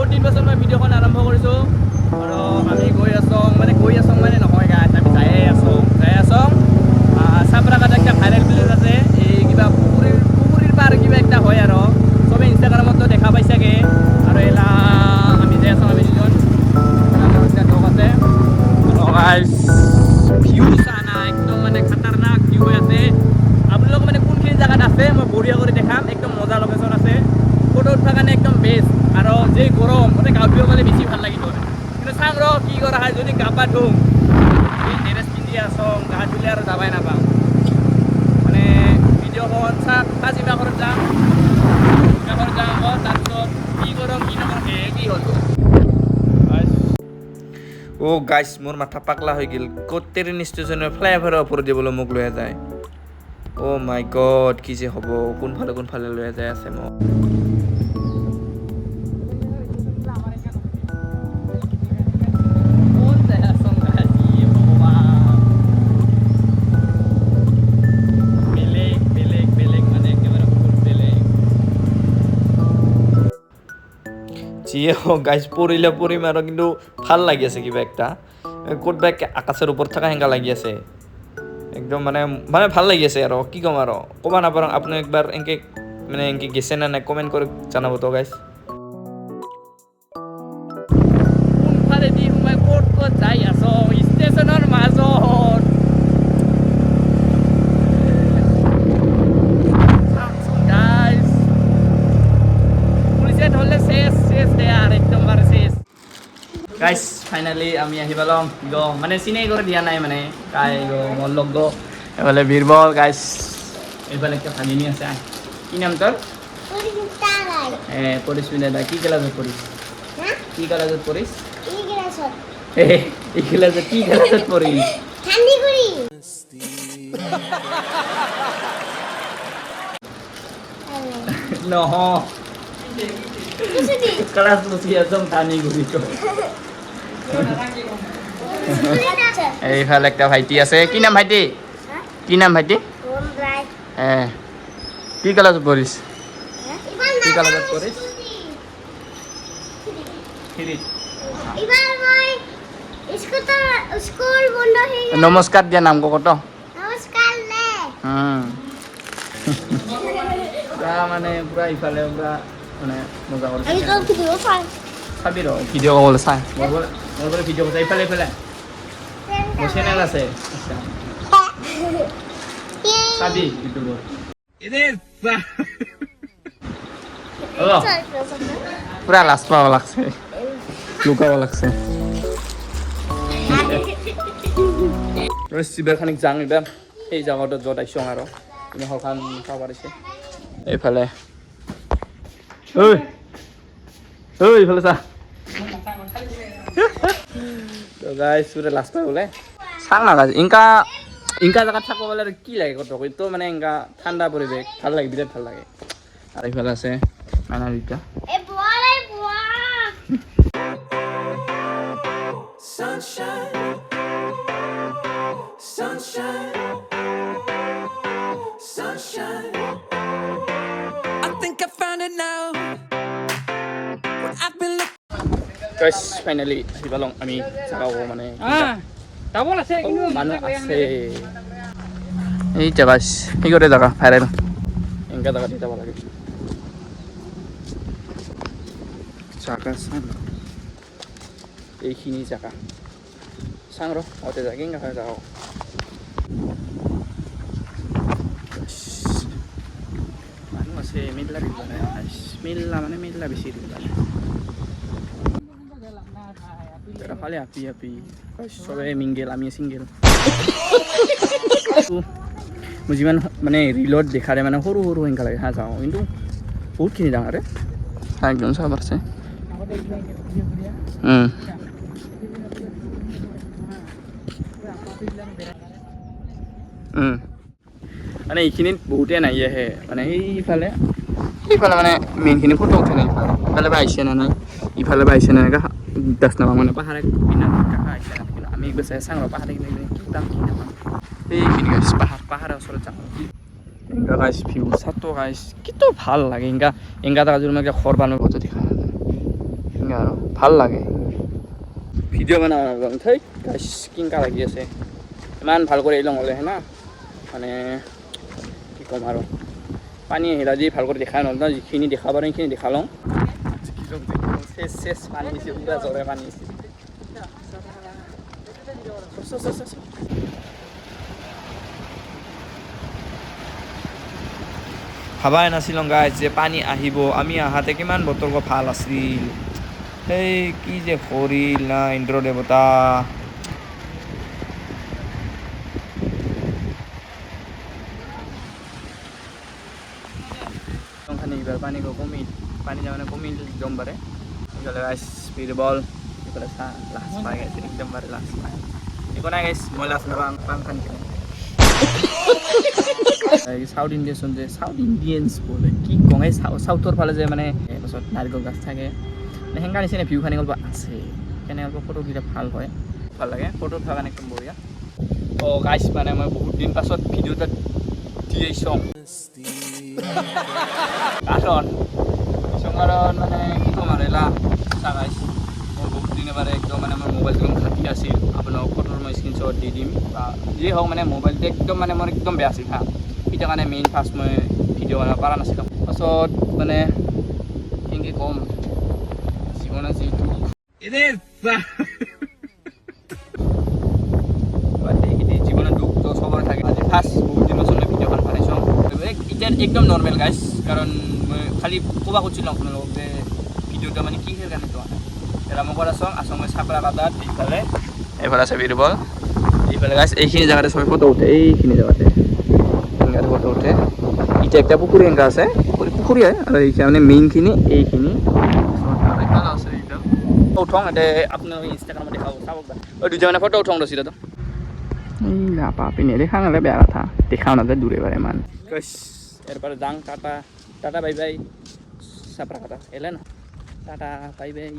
বহুত দিন পাছত মই ভিডিঅ'খন আৰম্ভ কৰিছোঁ আৰু আমি গৈ আছোঁ মানে নহয় গাইছ আমি যাই আছোঁ চাপৰাঘাট একটা ভাইৰেল ভিডিঅ' আছে এই কিবা পুখুৰীৰ পাৰ কিবা একটা হয় আৰু চবে ইনষ্টাগ্ৰামতো দেখা পাইছাগে আৰু এলা আমি যাই আছোঁ আমি দুজন লগ আছে আৰু গাইছ ভিউ চা না একদম মানে খাতাৰনাক ভিউ হৈ আছে আপোনালোক মানে কোনখিনি জেগাত আছে মই বঢ়িয়া কৰি দেখাম একদম মজা লোকেশ্যন আছে ফটো উঠাৰ কাৰণে একদম বেষ্ট আৰু যে গৰম মানে গা ধুব পালে বেছি ভাল লাগিব কিন্তু চাওঁ ৰ কি কৰা হয় যদি গা পা ধুম এই ড্ৰেছ পিন্ধি আছোঁ গা ধুলে আৰু যাবাই নাপাওঁ মানে ভিডিঅ'খন চাওক কাজিমা ঘৰত যাম আকৌ তাৰপিছত কি কৰোঁ কি নকৰোঁ কি হ'ল অ' গাইছ মোৰ মাথা পাগলা হৈ গ'ল ক'ত ট্ৰেইন ষ্টেচনৰ ফ্লাইঅভাৰৰ ওপৰত দিবলৈ মোক লৈ যায় অ' মাই গড কি যে হ'ব কোনফালে লৈ যাই আছে মোক যিয়ে হওক গাইজ পৰিম আৰু কিন্তু ভাল লাগি আছে কিবা একটা ক'তবা আকাশৰ ওপৰত থকা সেনেকা লাগি আছে একদম মানে ভাল লাগি আছে আৰু কি ক'ম আৰু ক'ব নাপাৰোঁ আপুনি একবাৰ এনেকৈ গেছে নে নাই কমেণ্ট কৰি জনাব তো গাইজ কোনফালেদি সোমাই ক'ত যাই আছো ষ্টেচনৰ মাজত গাইজ ফাইনেলি আমি আহি পালোঁ মানে চিনাকি কৰি দিয়া নাই মানে কাই মোৰ লগ এইফালে বীৰবল গাইজ এইফালে একটা ভাগিনী আছে কি নাম তোৰ পৰিস্মিতা দা কি ক্লাছত পঢ়িছ কি ক্লাছত পঢ়িছ এই ক্লাছত কি ক্লাছত পঢ়িছ নহয় ক্লাছ বসি আছো ধানিগুড়ি এইফালে একটা ভাইটি আছে কি নাম ভাইটি কি ক্লাছত পঢ়িছ নমস্কাৰ দিয়া নাম কত মানে পুৰা ইফালে পুৰা মানে মজা কৰিছে চাবি ৰ ভিডিঅ' ক'বলৈ চাই মোৰ পৰা ভিডিঅ' কৈছে এইফালে মোৰ চেনেল আছে চাবি ইউটিউবত পুৰা লাজ পাব লাগছে লুকাব লাগছে চিবাৰখানিক যাওঁ এইবাৰ সেই জাগাটোত য'ত আহিছোঁ আৰু তুমি সলখান চাব পাৰিছে এইফালে এইফালে চা তো গাইছ পুৰা লাজ পাই বোলে চাং না গাইছ ইনকা জেগাত থাকিব গ'লে আৰু কি লাগে কত তো মানে ইনকা ঠাণ্ডা পৰিৱেশ ভাল লাগে বিৰাট ভাল লাগে আৰু এইফালে আছে মাইনাৰিটা গাইছ ফাইনেলি আহি পালোঁ আমি জাগাও মানে মানুহ আছে এইটা গাইছ সেইগতে জাগা ভাইৰেল এনেকা জাগাত যাব লাগে জাগা চাং এইখিনি জাগা চাং ৰ অতে যাগে এনেকা যাওঁ মানুহ আছে মেলা দিব মেলা বেছি দিব লাগে খালি হাপি চবে মিংগেল আমি চিংগেল মই যিমান মানে ৰিলত দেখাৰে মানে সৰু সেনেকা লাগে হা যাওঁ কিন্তু বহুতখিনি ডাঙৰে একদম চাব পাৰিছে মানে এইখিনিত বহুতে নাহি আহে মানে সেইফালে মানে মেইনখিনি ফটো উঠে নাই ইফালে বা আহিছে নে নাই ইফালে বা আহিছে নে নাই দাস নাপাওঁ মানে পাহাৰে আহিছে কিন্তু আমি গৈছে চাং পাহাৰে কিনে কি নাপাওঁ এইখিনি গাইছ পাহাৰৰ ওচৰত যাওঁ এনেকা গাইছ ভিউ চাতো গাইছ কিন্তু ভাল লাগে এনেকা জেগা যদি ঘৰ বানাব দেখা নাযায় এনেকা ভাল লাগে ভিডিঅ' বনাব থৈ গাইছ কিনকা লাগি আছে ইমান ভাল কৰি লওঁ হ'লে না মানে কি ক'ম আৰু পানী আহিলে আজি ভাল কৰি দেখাই নহ'ল ন যিখিনি দেখা পাৰোঁ সেইখিনি দেখা লওঁ চেচ পানী দিছে পুৰা জ্বৰে পানী দিছে ভাবাই নাছিলোঁ গাইজ যে পানী আহিব আমি আহাতে কিমান বতৰটো ভাল আছিল সেই কি যে কৰিল না ইন্দ্ৰ দেৱতা এইবাৰ পানী কমিল পানী মানে কমিল একদম বাৰে এইফালে গাইজ বীৰবল এইফালে চাহ লাষ্ট পাই গেছে একদম বাৰে লাষ্ট পাই একো নাই গাইজ মই লাষ্ট নাপাম পাং খান কিনে সাউথ ইণ্ডিয়ান যে সাউথ ইণ্ডিয়ানছ বলে কি কওঁ এই সাউথৰ ফালে যে মানে তাৰপাছত নাৰিকল গাছ থাকে সেনেকা নিচিনা ভিউখানি অলপ আছে কেনে অলপ ফটোকেইটা ভাল হয় ভাল লাগে ফটো উঠাৰ কাৰণে একদম বঢ়িয়া অঁ গাইছ মানে মই বহুত দিন পাছত ভিডিঅ' এটা দি আহিছোঁ কাৰণ মানে কি ক'ম আৰু এলা গাইছ মই বহুত দিন এবাৰ একদম মানে মোৰ মোবাইলটো ঘাটি আছিল আপোনাক ফটোৰ মই স্ক্ৰীনশ্বট দি দিম বা যি হওক মানে মোবাইলটো একদম মানে মোৰ একদম বেয়া আছিল হা সেইটো কাৰণে মেইন ফাৰ্ষ্ট মই ভিডিঅ' বনাব পৰা নাছিলোঁ পাছত মানে কেনেকৈ ক'ম জীৱনত যিটো জীৱনত দুখ চবৰে থাকে আজি ফাৰ্ষ্ট বহুত দিন পাছত মই ভিডিঅ'খন বনাইছোঁ এতিয়া একদম নৰ্মেল গাইছ কাৰণ মই খালি ক'ব খুজিছিলোঁ আপোনালোকক যে ভিডিঅ'টো মানে কিহৰ কাৰণে চোৱা নাই এতিয়া মই ক'ত আছোঁ মই চাপৰা কাটাত এইফালে আছে বীৰবল এইফালে গাইছ এইখিনি জেগাতে চবে ফটো উঠে এইখিনি জেগাতে এনেকৈ ফটো উঠে এতিয়া একটা পুখুৰী এনেকুৱা আছে পুখুৰী হয় আৰু এইখিনি মানে মেইনখিনি এইখিনি উঠং এতিয়া আপোনালোক ইনষ্টাগ্ৰামত দেখাব চাব দুটা মানে ফটো উঠং ৰচিত এই নাপা পিনে দেখা নালে বেয়া কথা দেখাও নাযায় দূৰে বাৰে ইমান এৰপৰে যাং টাটা টাটা বাই বাই চাপৰা কাটা এলে না টাটা বাই বাই